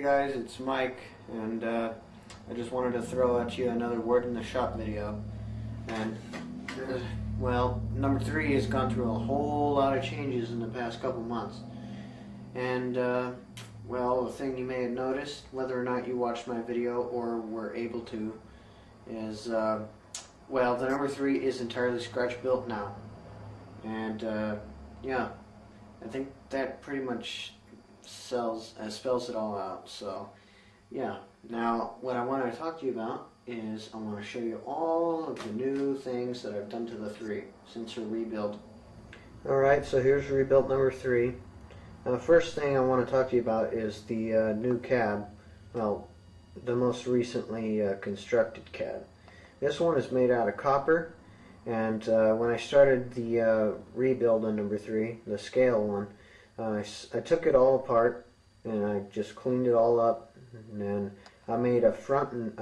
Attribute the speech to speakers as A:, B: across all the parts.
A: guys, it's Mike, and I just wanted to throw at you another Word in the Shop video. And, well, number 3 has gone through a whole lot of changes in the past couple months. And, well, the thing you may have noticed, whether or not you watched my video or were able to, is, well, the number 3 is entirely scratch built now. And, yeah, I think that pretty much spells it all out. So yeah, now what I want to talk to you about is I want to show you all of the new things that I've done to the 3 since her rebuild. Alright, so here's rebuild number 3. Now the first thing I want to talk to you about is the new cab. Well, the most recently constructed cab. This one is made out of copper, and when I started the rebuild on number 3, the scale one, I took it all apart and I just cleaned it all up, and then I made a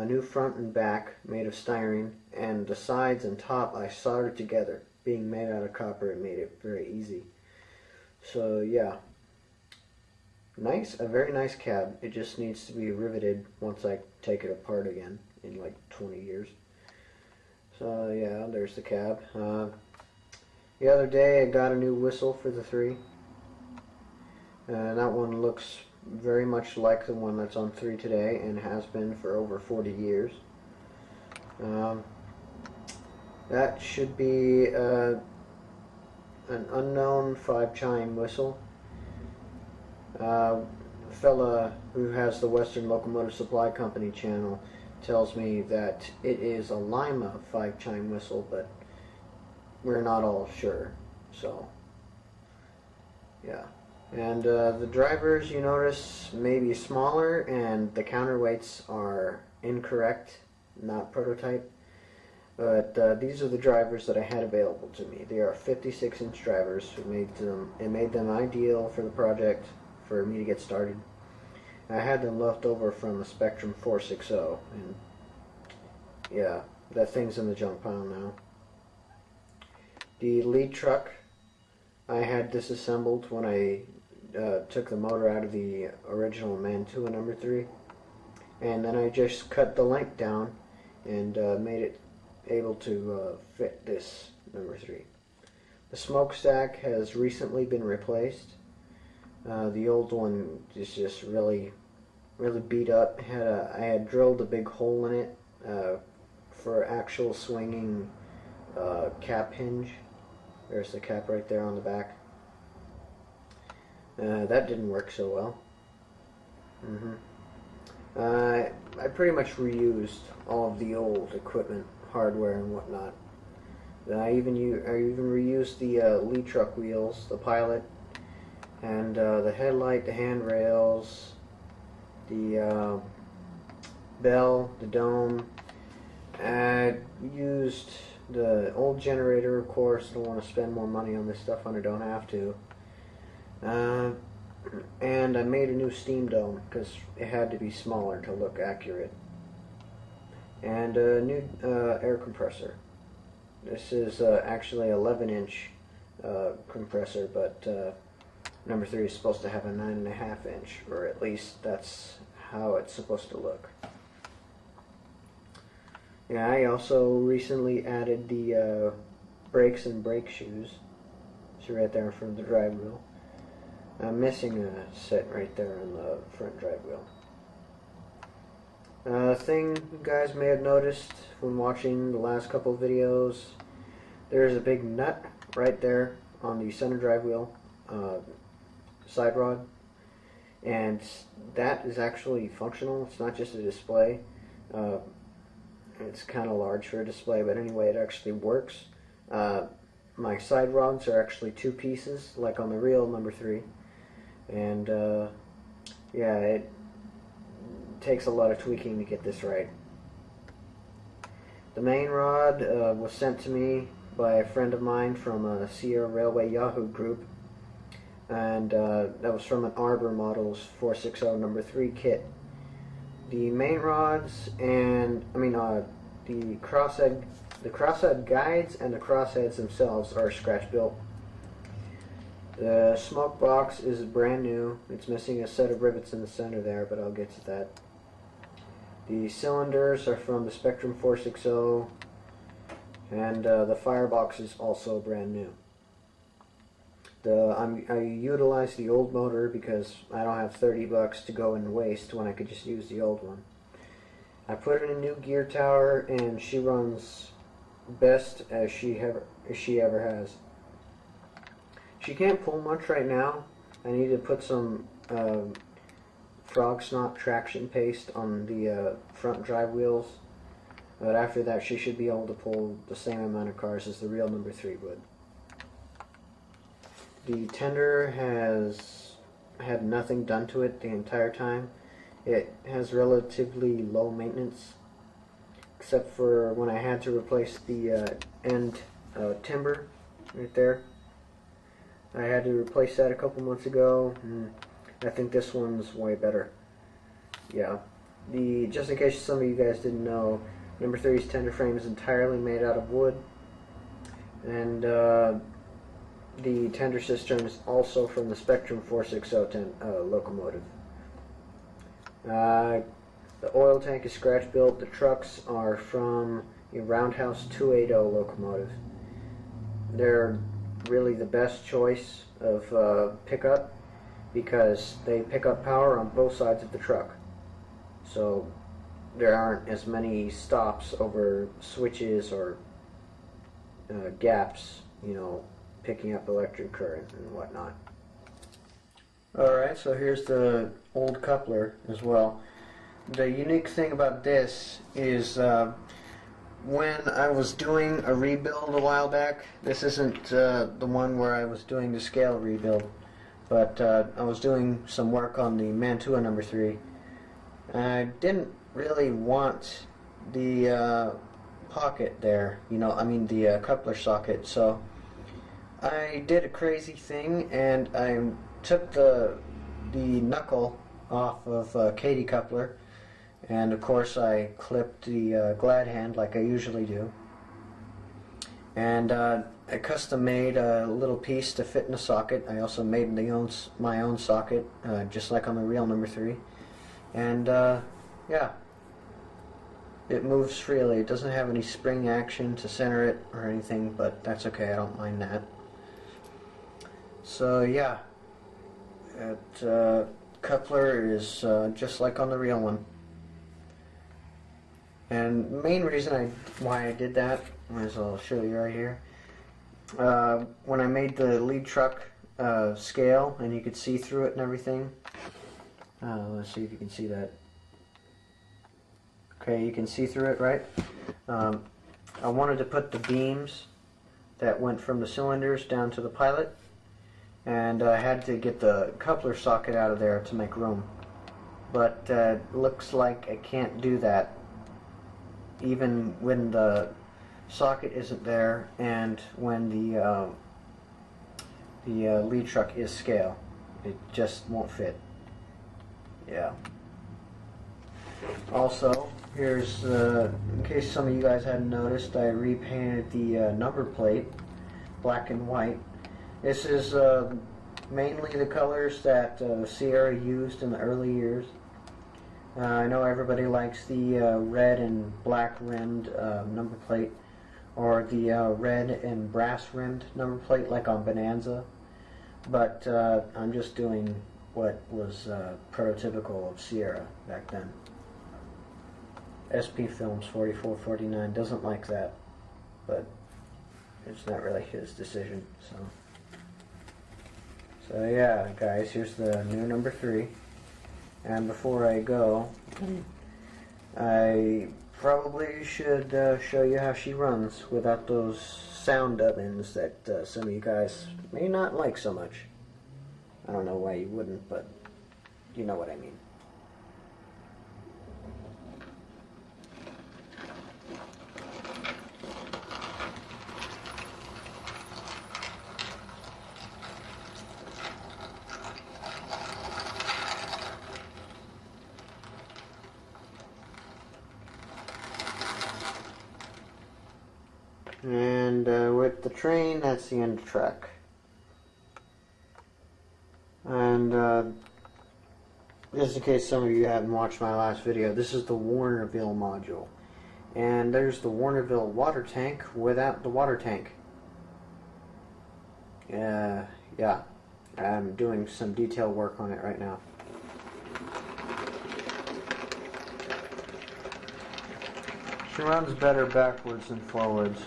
A: new front and back made of styrene, and the sides and top I soldered together. Being made out of copper, it made it very easy. So yeah, a very nice cab. It just needs to be riveted once I take it apart again in like 20 years. So yeah, there's the cab. The other day I got a new whistle for the 3. That one looks very much like the one that's on 3 today and has been for over 40 years. That should be an unknown 5-chime whistle. A fella who has the Western Locomotive Supply Company channel tells me that it is a Lima 5-chime whistle, but we're not all sure. So yeah. And the drivers, you notice, may be smaller, and the counterweights are incorrect, not prototype. But these are the drivers that I had available to me. They are 56-inch drivers. It made them ideal for the project for me to get started. I had them left over from the Spectrum 460, and yeah, that thing's in the junk pile now. The lead truck, I had disassembled when I took the motor out of the original Mantua number 3, and then I just cut the length down and made it able to fit this number 3. The smokestack has recently been replaced. The old one is just really beat up. I had drilled a big hole in it for actual swinging cap hinge. There's the cap right there on the back. That didn't work so well. I pretty much reused all of the old equipment, hardware and whatnot. I even reused the lead truck wheels, the pilot, and the headlight, the handrails, the bell, the dome. I used the old generator, of course. Don't want to spend more money on this stuff when I don't have to. And I made a new steam dome because it had to be smaller to look accurate. And a new air compressor. This is actually 11-inch compressor, but number 3 is supposed to have a 9.5-inch, or at least that's how it's supposed to look. Yeah, I also recently added the brakes and brake shoes. See right there in front of the drive wheel. I'm missing a set right there on the front drive wheel. Thing you guys may have noticed when watching the last couple of videos, there's a big nut right there on the center drive wheel side rod, and that is actually functional. It's not just a display. It's kind of large for a display, but anyway, it actually works. My side rods are actually 2 pieces, like on the real number 3. And yeah, it takes a lot of tweaking to get this right. The main rod was sent to me by a friend of mine from a Sierra Railway Yahoo group, and that was from an Arbor Models 460 number 3 kit. The main rods and the crosshead guides and the crossheads themselves are scratch built. The smoke box is brand new. It's missing a set of rivets in the center there, but I'll get to that. The cylinders are from the Spectrum 460, and the firebox is also brand new. I utilize the old motor because I don't have $30 to go and waste when I could just use the old one. I put in a new gear tower, and she runs best as she ever has. She can't pull much right now. I need to put some frog snot traction paste on the front drive wheels, but after that she should be able to pull the same amount of cars as the real number 3 would. The tender has had nothing done to it the entire time. It has relatively low maintenance, except for when I had to replace the end timber right there. I had to replace that a couple months ago, and I think this one's way better. Yeah. Just in case some of you guys didn't know, number 3's tender frame is entirely made out of wood, and the tender cistern is also from the Spectrum 460 locomotive. The oil tank is scratch built. The trucks are from a Roundhouse 280 locomotive. They're really the best choice of pickup because they pick up power on both sides of the truck. So there aren't as many stops over switches or gaps, picking up electric current and whatnot. Alright, so here's the old coupler as well. The unique thing about this is when I was doing a rebuild a while back, this isn't the one where I was doing the scale rebuild, but I was doing some work on the Mantua number 3. I didn't really want the pocket there, the coupler socket, so I did a crazy thing and I took the knuckle off of Katie coupler, and of course I clipped the glad hand like I usually do, and I custom made a little piece to fit in the socket. I also made my own socket, just like on the real number 3, and yeah, it moves freely. It doesn't have any spring action to center it or anything, but that's okay, I don't mind that. So yeah, that coupler is just like on the real one. And the main reason why I did that, as I'll show you right here, when I made the lead truck scale, and you could see through it and everything. Let's see if you can see that. Okay, you can see through it, right? I wanted to put the beams that went from the cylinders down to the pilot, and I had to get the coupler socket out of there to make room. But looks like I can't do that even when the socket isn't there and when the lead truck is scale. It just won't fit. Yeah. Also, here's, in case some of you guys hadn't noticed, I repainted the number plate black and white. This is mainly the colors that Sierra used in the early years. I know everybody likes the red and black rimmed number plate, or the red and brass rimmed number plate like on Bonanza, but I'm just doing what was prototypical of Sierra back then. SP Films 4449 doesn't like that, but it's not really his decision. So yeah, guys, here's the new number 3. And before I go, I probably should show you how she runs without those sound dubbins that some of you guys may not like so much. I don't know why you wouldn't, but you know what I mean. And with the train, that's the end of the track. And just in case some of you haven't watched my last video, this is the Warnerville module. And there's the Warnerville water tank without the water tank. Yeah, I'm doing some detail work on it right now. She runs better backwards than forwards.